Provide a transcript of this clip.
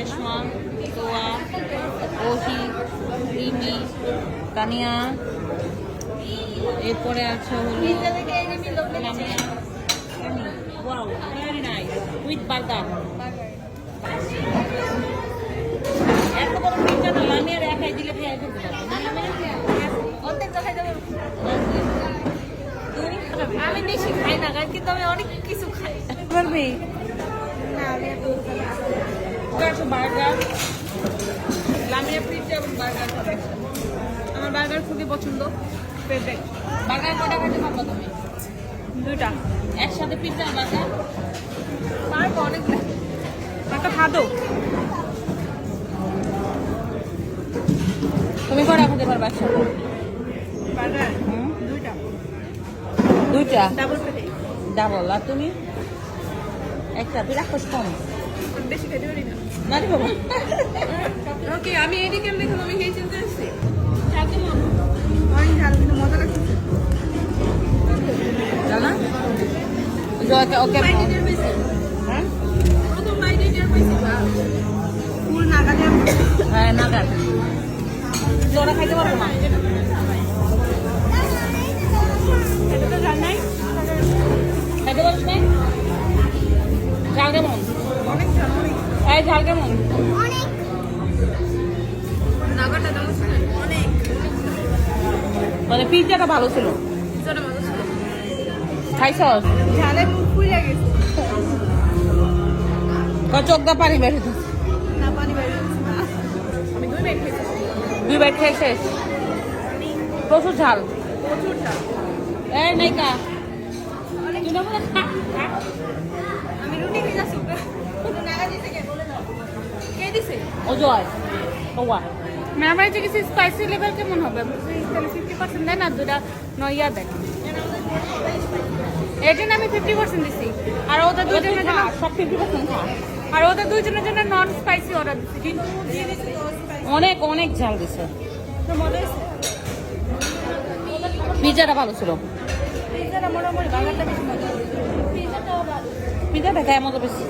রেশমা, তোয়া, ওহি, ইমি, তানিয়া, এরপরে আছে হলো Lamia. Wow, very nice with burger. এত বড় পিজ্জা না লামিয়ার একাই দিলে খেয়ে ফেলতে পারবে না লামিয়া? অর্ধেক তো খাইতে পারবো। আমি বেশি খাই না কিন্তু আমি অনেক কিছু খাই। পারবি না আমি এত বার্গার লামিয়া পিজ্জা এবং বার্গার খাবে। আমার বার্গার খুবই পছন্দ, ফেভারিট। বার্গার কয়টা খাইতে পারবো তুমি? 2টা একসাথে পিজ্জা বার্গার পারবো অনেকগুলো। একটা খাদো। তুমি কয়টা খেতে পারবে একসাথে? বার্গার 2টা দুইটা ডাবল পেটে। ডাবল। আর তুমি? একটা। তুই রাক্ষস কম বেশি খেতে পারি না। না রে বাবা। ওকে আমি এডি কেমন দেখলাম, আমি খেয়ে চিনতে আসছি। অনেক ঝাল কিন্তু মজা লাগছে। জানা ওকে ওকে হ্যাঁ প্রথম বাইট এটার পাইছি বা ফুল নাগালে। হ্যাঁ নাগাদ তোরা খাইতে পারবো না। এটা তো জানাই খাইতে পারিস না? ঝাল কেমন? অনেক ঝাল। এই ঝাল কেমন? অনেক নাগাটা দাম অনেক। মানে পিজ্জাটা ভালো ছিল। পিজ্জাটা মজা ছিল। খাইছস? ঝালে মুখ ফুলে গেছে। চোখ দা পানি বের হইতেছে। না পানি বের হচ্ছে না। আমি 2 বাইট খেয়েছি। 2 বাইট খেয়ে শেষ। প্রচুর ঝাল। প্রচুর ঝাল। এই নাইকা তুই না বলে খা খা। আমি রুটি খেয়ে যাচ্ছি। নাগা দিতে কে বলে দাও। কে দিছে? ও জয় ওয়া মেরামারি যে কিছু স্পাইসি লেভেল কেমন হবে? তাহলে 50% দেয় না, 2টা নইয়া দেয়। এর জন্য আমি 50% দিছি। আর ওদের দুজনের জন্য সব 50% খা। আর ওদের দুজনের জন্য নন স্পাইসি অর্ডার দিছি। কিন্তু দিয়ে দিছে তো স্পাইসি। অনেক অনেক ঝাল দিছে। তো মজা হয়েছে। পিজ্জাটা ভালো ছিল। পিজ্জাটা মোটামুটি বার্গারটা বেশি মজা হয়েছে। পিজ্জাটা খায় মজা বেশি।